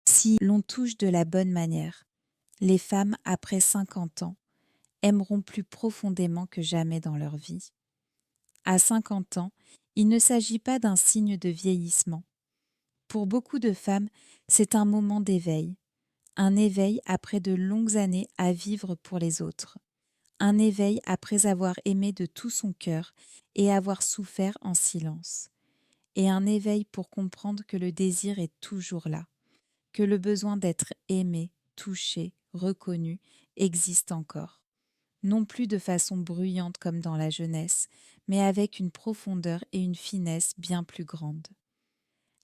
Si l'on touche de la bonne manière, les femmes après 50 ans aimeront plus profondément que jamais dans leur vie. À 50 ans, il ne s'agit pas d'un signe de vieillissement. Pour beaucoup de femmes, c'est un moment d'éveil, un éveil après de longues années à vivre pour les autres, un éveil après avoir aimé de tout son cœur et avoir souffert en silence, et un éveil pour comprendre que le désir est toujours là, que le besoin d'être aimé, touché, reconnu existe encore. Non plus de façon bruyante comme dans la jeunesse, mais avec une profondeur et une finesse bien plus grandes.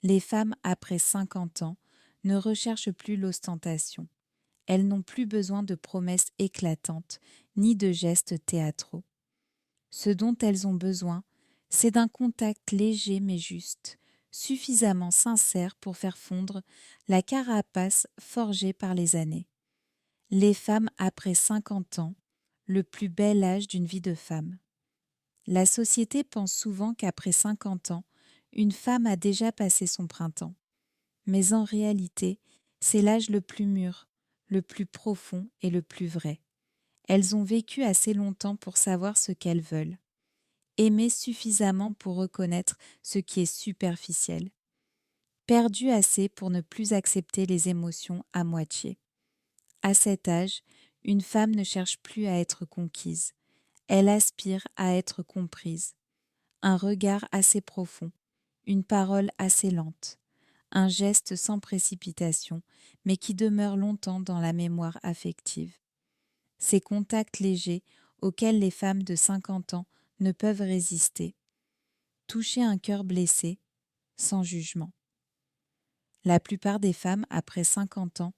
Les femmes après 50 ans ne recherchent plus l'ostentation. Elles n'ont plus besoin de promesses éclatantes, ni de gestes théâtraux. Ce dont elles ont besoin, c'est d'un contact léger mais juste, suffisamment sincère pour faire fondre la carapace forgée par les années. Les femmes après 50 ans, le plus bel âge d'une vie de femme. La société pense souvent qu'après 50 ans, une femme a déjà passé son printemps. Mais en réalité, c'est l'âge le plus mûr, le plus profond et le plus vrai. Elles ont vécu assez longtemps pour savoir ce qu'elles veulent, aimer suffisamment pour reconnaître ce qui est superficiel, perdues assez pour ne plus accepter les émotions à moitié. À cet âge, une femme ne cherche plus à être conquise, elle aspire à être comprise. Un regard assez profond, une parole assez lente, un geste sans précipitation, mais qui demeure longtemps dans la mémoire affective. Ces contacts légers auxquels les femmes de 50 ans ne peuvent résister. Toucher un cœur blessé, sans jugement. La plupart des femmes, après 50 ans,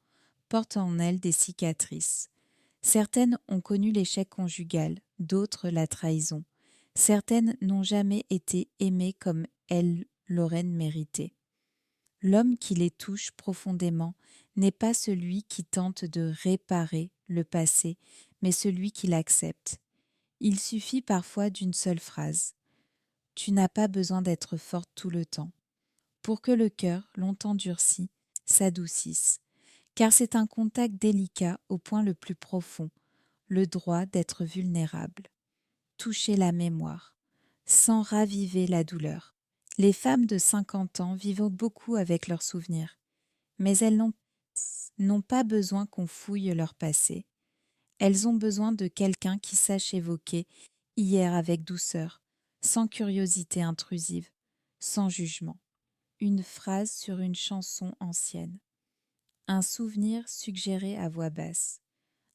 portent en elles des cicatrices. Certaines ont connu l'échec conjugal, d'autres la trahison. Certaines n'ont jamais été aimées comme elles l'auraient mérité. L'homme qui les touche profondément n'est pas celui qui tente de réparer le passé, mais celui qui l'accepte. Il suffit parfois d'une seule phrase. Tu n'as pas besoin d'être forte tout le temps, pour que le cœur, longtemps durci, s'adoucisse, car c'est un contact délicat au point le plus profond, le droit d'être vulnérable. Toucher la mémoire, sans raviver la douleur. Les femmes de 50 ans vivent beaucoup avec leurs souvenirs, mais elles n'ont pas besoin qu'on fouille leur passé. Elles ont besoin de quelqu'un qui sache évoquer hier avec douceur, sans curiosité intrusive, sans jugement. Une phrase sur une chanson ancienne, un souvenir suggéré à voix basse,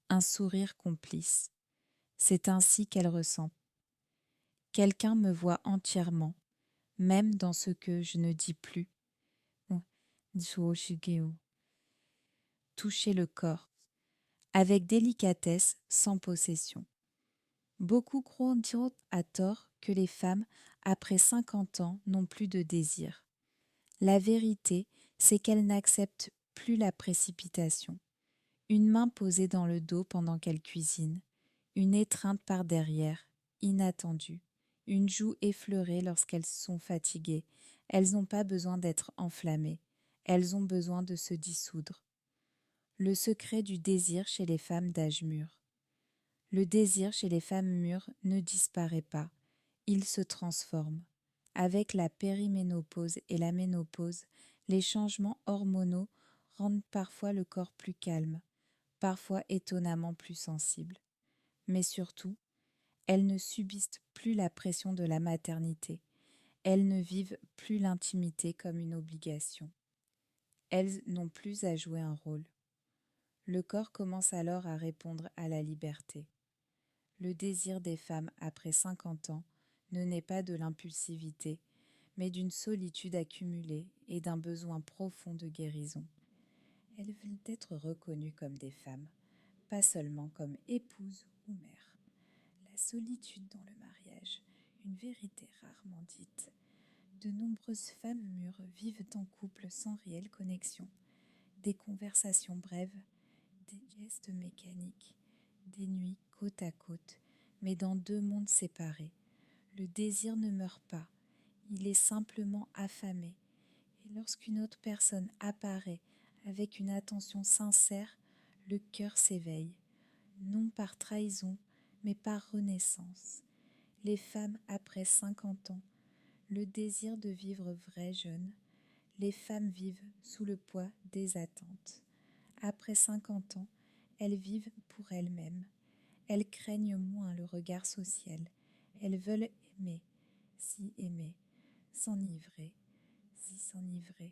un sourire complice. C'est ainsi qu'elles ressentent. Quelqu'un me voit entièrement, même dans ce que je ne dis plus. Toucher le corps, avec délicatesse, sans possession. Beaucoup croient à tort que les femmes, après 50 ans, n'ont plus de désir. La vérité, c'est qu'elles n'acceptent plus la précipitation. Une main posée dans le dos pendant qu'elles cuisinent, une étreinte par derrière, inattendue, une joue effleurée lorsqu'elles sont fatiguées. Elles n'ont pas besoin d'être enflammées, elles ont besoin de se dissoudre. Le secret du désir chez les femmes d'âge mûr. Le désir chez les femmes mûres ne disparaît pas, il se transforme. Avec la périménopause et la ménopause, les changements hormonaux rendent parfois le corps plus calme, parfois étonnamment plus sensible. Mais surtout, elles ne subissent plus la pression de la maternité. Elles ne vivent plus l'intimité comme une obligation. Elles n'ont plus à jouer un rôle. Le corps commence alors à répondre à la liberté. Le désir des femmes après 50 ans ne naît pas de l'impulsivité, mais d'une solitude accumulée et d'un besoin profond de guérison. Elles veulent être reconnues comme des femmes, pas seulement comme épouses ou mères. La solitude dans le mariage, une vérité rarement dite. De nombreuses femmes mûres vivent en couple sans réelle connexion. Des conversations brèves, des gestes mécaniques, des nuits côte à côte, mais dans deux mondes séparés. Le désir ne meurt pas, il est simplement affamé. Et lorsqu'une autre personne apparaît Avec une attention sincère, le cœur s'éveille, non par trahison, mais par renaissance. Les femmes après 50 ans, le désir de vivre vrai jeune, les femmes vivent sous le poids des attentes. Après 50 ans, elles vivent pour elles-mêmes. Elles craignent moins le regard social. Elles veulent aimer, s'enivrer, s'enivrer.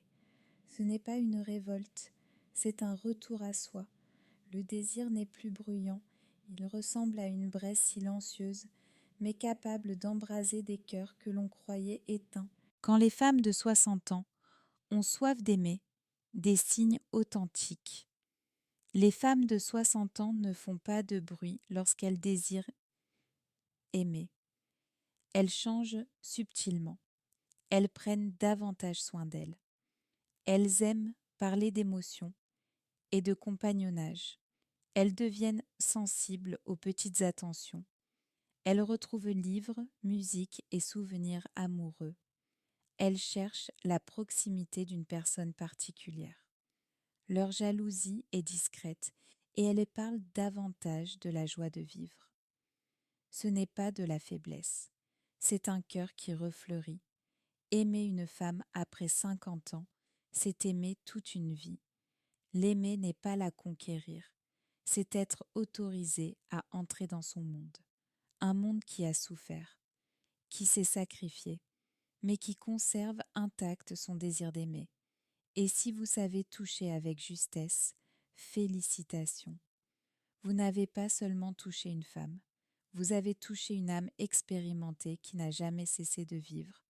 Ce n'est pas une révolte, c'est un retour à soi. Le désir n'est plus bruyant, il ressemble à une braise silencieuse, mais capable d'embraser des cœurs que l'on croyait éteints. Quand les femmes de 60 ans ont soif d'aimer, des signes authentiques. Les femmes de 60 ans ne font pas de bruit lorsqu'elles désirent aimer. Elles changent subtilement. Elles prennent davantage soin d'elles. Elles aiment parler d'émotions et de compagnonnage. Elles deviennent sensibles aux petites attentions. Elles retrouvent livres, musique et souvenirs amoureux. Elles cherchent la proximité d'une personne particulière. Leur jalousie est discrète et elles parlent davantage de la joie de vivre. Ce n'est pas de la faiblesse, c'est un cœur qui refleurit. Aimer une femme après 50 ans, c'est aimer toute une vie. L'aimer n'est pas la conquérir, c'est être autorisé à entrer dans son monde. Un monde qui a souffert, qui s'est sacrifié, mais qui conserve intact son désir d'aimer. Et si vous savez toucher avec justesse, félicitations. Vous n'avez pas seulement touché une femme, vous avez touché une âme expérimentée qui n'a jamais cessé de vivre,